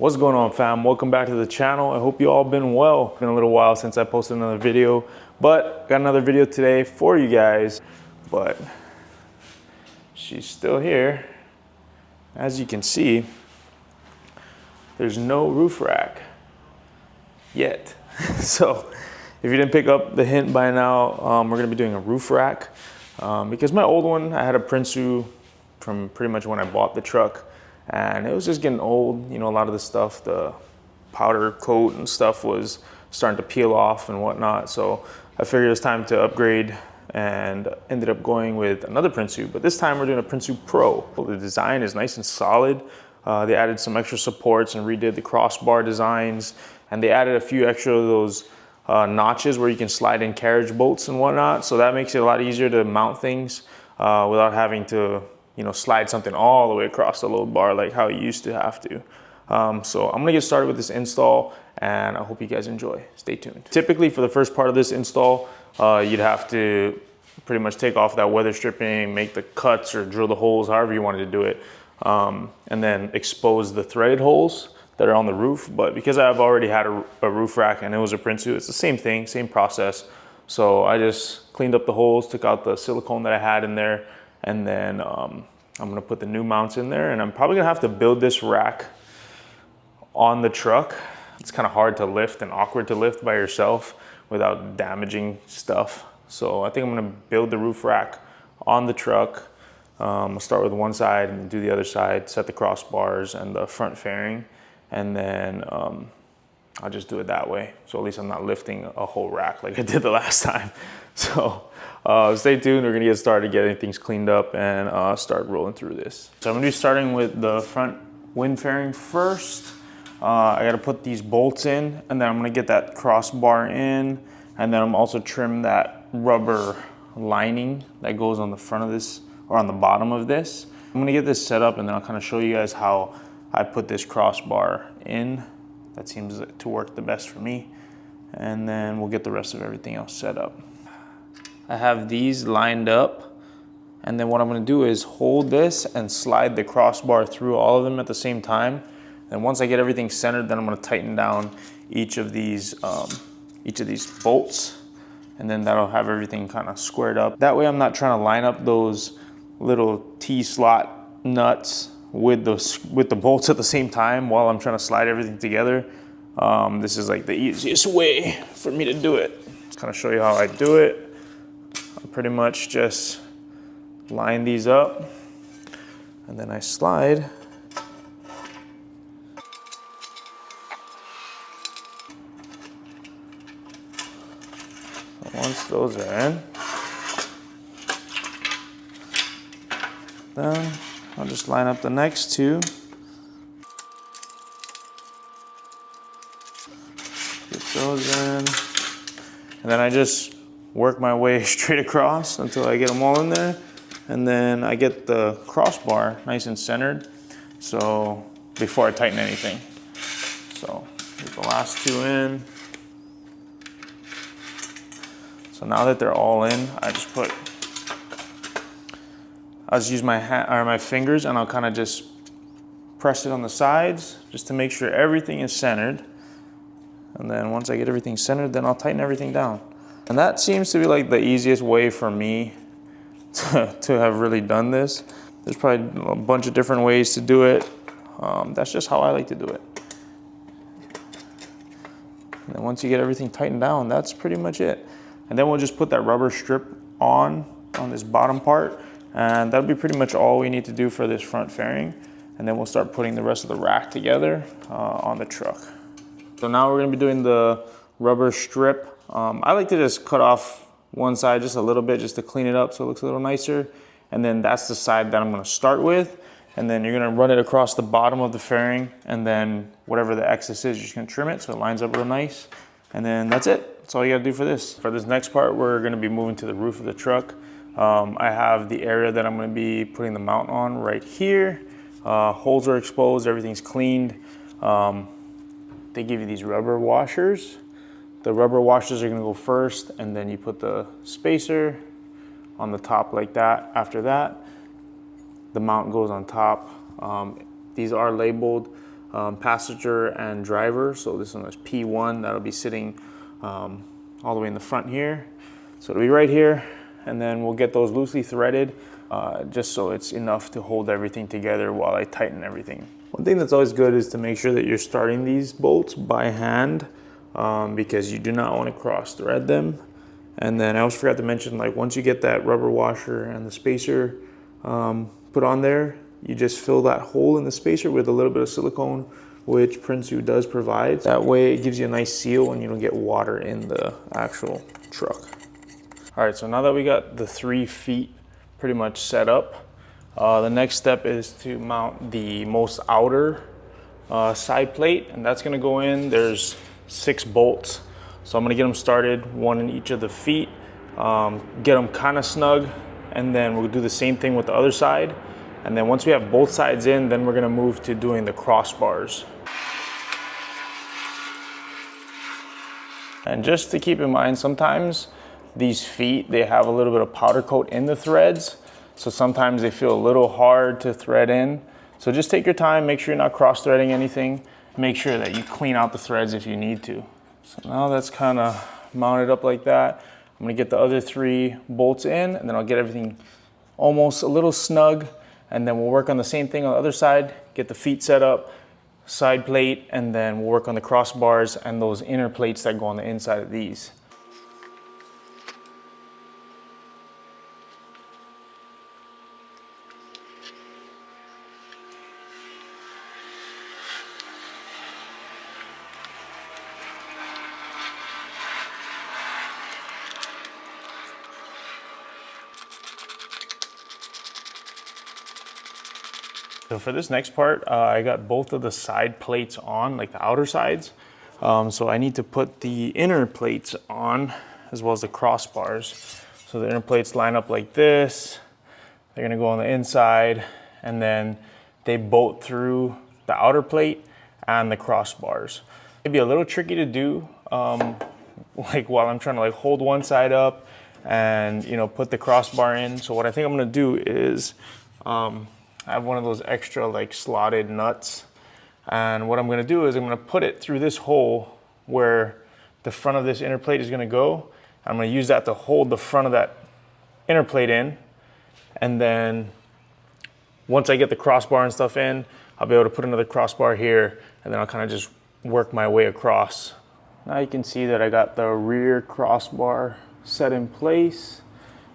What's going on, fam? Welcome back to the channel. I hope you all been well. It's been a little while since I posted another video, but got another video today for you guys. But she's still here. As you can see, there's no roof rack yet. So if you didn't pick up the hint by now, we're gonna be doing a roof rack because my old one, I had a Prinsu from pretty much when I bought the truck. And it was just getting old. You know, a lot of the stuff, the powder coat and stuff was starting to peel off and whatnot. So I figured it was time to upgrade and ended up going with another Prinsu. But this time we're doing a Prinsu Pro. The design is nice and solid. They added some extra supports and redid the crossbar designs. And they added a few extra of those notches where you can slide in carriage bolts and whatnot. So that makes it a lot easier to mount things without having to slide something all the way across the load bar like how you used to have to. So I'm gonna get started with this install and I hope you guys enjoy. Stay tuned. Typically for the first part of this install, you'd have to pretty much take off that weather stripping, make the cuts or drill the holes, however you wanted to do it, and then expose the threaded holes that are on the roof. But because I've already had a roof rack and it was a Prinsu, it's the same thing, same process. So I just cleaned up the holes, took out the silicone that I had in there, and then I'm gonna put the new mounts in there, and I'm probably gonna have to build this rack on the truck. It's kind of hard to lift and awkward to lift by yourself without damaging stuff. So I think I'm gonna build the roof rack on the truck. I'll start with one side and do the other side, set the crossbars and the front fairing, and then I'll just do it that way. So at least I'm not lifting a whole rack like I did the last time. So stay tuned, we're gonna get started, getting things cleaned up and start rolling through this. So I'm gonna be starting with the front wind fairing first. I gotta put these bolts in, and then I'm gonna get that crossbar in, and then I'm also trim that rubber lining that goes on the front of this, or on the bottom of this. I'm gonna get this set up and then I'll kind of show you guys how I put this crossbar in. That seems to work the best for me. And then we'll get the rest of everything else set up. I have these lined up, and then what I'm gonna do is hold this and slide the crossbar through all of them at the same time. And once I get everything centered, then I'm gonna tighten down each of these bolts, and then that'll have everything kind of squared up. That way I'm not trying to line up those little T-slot nuts with the bolts at the same time while I'm trying to slide everything together. This is like the easiest way for me to do it. Just kind of show you how I do it. I pretty much just line these up and then I slide. So once those are in, then I'll just line up the next two. Get those in. And then I just work my way straight across until I get them all in there. And then I get the crossbar nice and centered, so before I tighten anything. So get the last two in. So now that they're all in, I'll just use my hand or my fingers, and I'll kind of just press it on the sides just to make sure everything is centered. And then once I get everything centered, then I'll tighten everything down. And that seems to be like the easiest way for me to have really done this. There's probably a bunch of different ways to do it. That's just how I like to do it. And then once you get everything tightened down, that's pretty much it. And then we'll just put that rubber strip on this bottom part. And that'll be pretty much all we need to do for this front fairing. And then we'll start putting the rest of the rack together on the truck. So now we're gonna be doing the rubber strip. I like to just cut off one side just a little bit just to clean it up so it looks a little nicer. And then that's the side that I'm gonna start with. And then you're gonna run it across the bottom of the fairing, and then whatever the excess is, you're just gonna trim it so it lines up real nice. And then that's it. That's all you gotta do for this. For this next part, we're gonna be moving to the roof of the truck. I have the area that I'm gonna be putting the mount on right here. Holes are exposed, everything's cleaned. They give you these rubber washers. The rubber washers are gonna go first, and then you put the spacer on the top like that. After that, the mount goes on top. These are labeled. passenger and driver. So this one is P1, that'll be sitting all the way in the front here. So it'll be right here, and then we'll get those loosely threaded just so it's enough to hold everything together while I tighten everything. One thing that's always good is to make sure that you're starting these bolts by hand because you do not want to cross thread them. And then I also forgot to mention, like, once you get that rubber washer and the spacer put on there, you just fill that hole in the spacer with a little bit of silicone, which Prinsu does provide. That way it gives you a nice seal and you don't get water in the actual truck. All right, so now that we got the 3 feet pretty much set up, the next step is to mount the most outer side plate, and that's gonna go in. There's 6 bolts. So I'm gonna get them started, 1 in each of the feet, get them kind of snug, and then we'll do the same thing with the other side. And then once we have both sides in, then we're gonna move to doing the crossbars. And just to keep in mind, sometimes these feet, they have a little bit of powder coat in the threads. So sometimes they feel a little hard to thread in. So just take your time, make sure you're not cross threading anything. Make sure that you clean out the threads if you need to. So now that's kind of mounted up like that. I'm gonna get the other 3 bolts in, and then I'll get everything almost a little snug. And then we'll work on the same thing on the other side, get the feet set up, side plate, and then we'll work on the crossbars and those inner plates that go on the inside of these. So for this next part, I got both of the side plates on, like the outer sides. So I need to put the inner plates on as well as the crossbars. So the inner plates line up like this. They're gonna go on the inside, and then they bolt through the outer plate and the crossbars. It'd be a little tricky to do, like while I'm trying to like hold one side up and put the crossbar in. So what I think I'm gonna do is, I have one of those extra like slotted nuts, and what I'm going to do is I'm going to put it through this hole where the front of this inner plate is going to go. I'm going to use that to hold the front of that inner plate in, and then once I get the crossbar and stuff in, I'll be able to put another crossbar here, and then I'll kind of just work my way across. Now you can see that I got the rear crossbar set in place.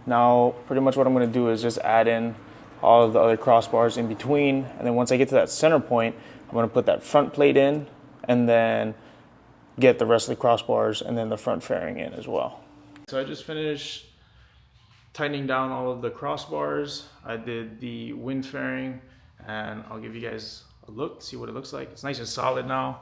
Now pretty much what I'm going to do is just add in all of the other crossbars in between, and then once I get to that center point, I'm going to put that front plate in, and then get the rest of the crossbars and then the front fairing in as well. So I just finished tightening down all of the crossbars. I did the wind fairing, and I'll give you guys a look, see what it looks like. It's nice and solid now.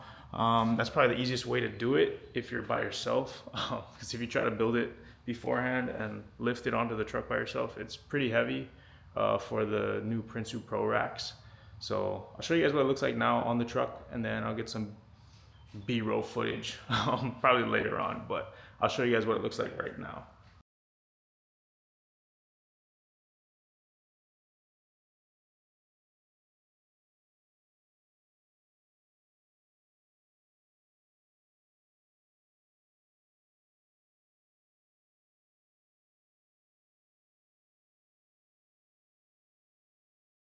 That's probably the easiest way to do it if you're by yourself, because if you try to build it beforehand and lift it onto the truck by yourself, it's pretty heavy. For the new Prinsu Pro racks. So I'll show you guys what it looks like now on the truck, and then I'll get some B-roll footage probably later on, but I'll show you guys what it looks like right now.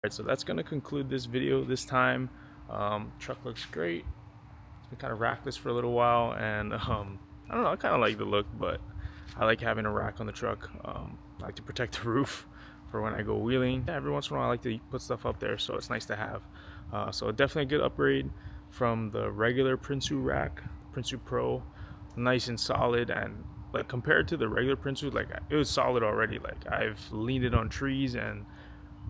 Alright, so that's going to conclude this video this time. Truck looks great. It's been kind of rackless for a little while, and I don't know, I kind of like the look, but I like having a rack on the truck. I like to protect the roof for when I go wheeling. Every once in a while I like to put stuff up there, so it's nice to have. So definitely a good upgrade from the regular Prinsu rack, Prinsu Pro. Nice and solid, and like compared to the regular Prinsu, like it was solid already. Like I've leaned it on trees and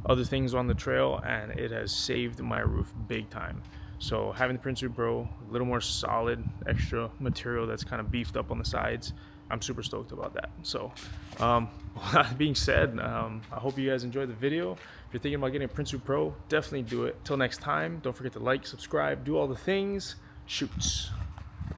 other things on the trail, and it has saved my roof big time. So having the Prinsu Pro, a little more solid, extra material that's kind of beefed up on the sides, I'm super stoked about that. So that being said, I hope you guys enjoyed the video. If you're thinking about getting a Prinsu Pro, definitely do it. Till next time, don't forget to like, subscribe, do all the things. Shoots.